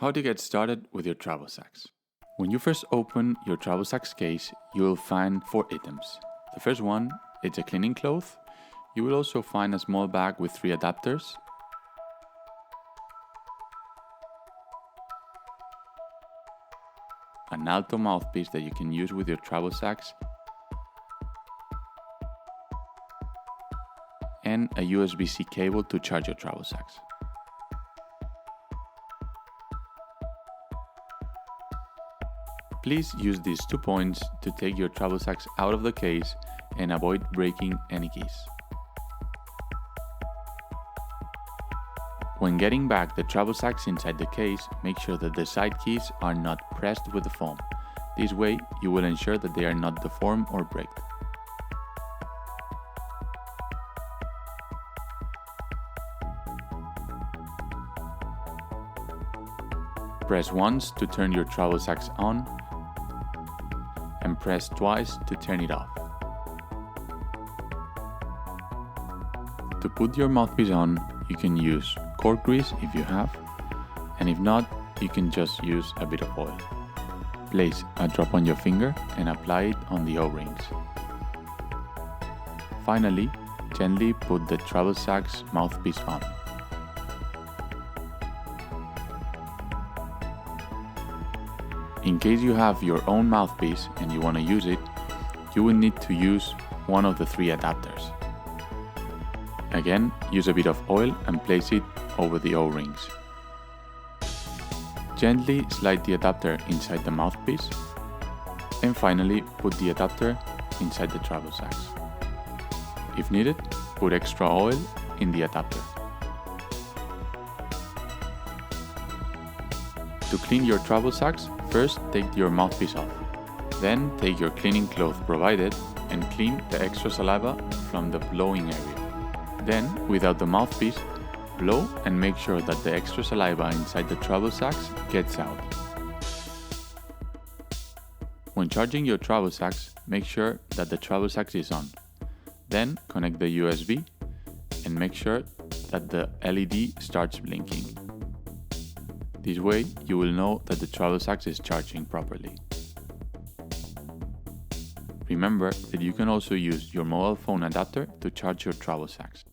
How to get started with your Travel Sax. When you first open your Travel Sax case, you will find 4 items. The first one is a cleaning cloth. You will also find a small bag with 3 adapters, an alto mouthpiece that you can use with your Travel Sax, and a USB-C cable to charge your Travel Sax. Please use these 2 points to take your Travel Sax out of the case and avoid breaking any keys. When getting back the Travel Sax inside the case, make sure that the side keys are not pressed with the foam. This way, you will ensure that they are not deformed or break. Press once to turn your Travel Sax on, and press twice to turn it off. To put your mouthpiece on, you can use cork grease if you have, and if not, you can just use a bit of oil. Place a drop on your finger and apply it on the O-rings. Finally, gently put the Travel Sax mouthpiece on. In case you have your own mouthpiece and you want to use it, you will need to use one of the 3 adapters. Again, use a bit of oil and place it over the O-rings. Gently slide the adapter inside the mouthpiece, and finally put the adapter inside the Travel Sax. If needed, put extra oil in the adapter. To clean your Travel Sax, first take your mouthpiece off. Then take your cleaning cloth provided and clean the extra saliva from the blowing area. Then, without the mouthpiece, blow and make sure that the extra saliva inside the Travel Sax gets out. When charging your Travel Sax, make sure that the Travel Sax is on. Then connect the USB and make sure that the LED starts blinking. This way, you will know that the Travel Sax is charging properly. Remember that you can also use your mobile phone adapter to charge your Travel Sax.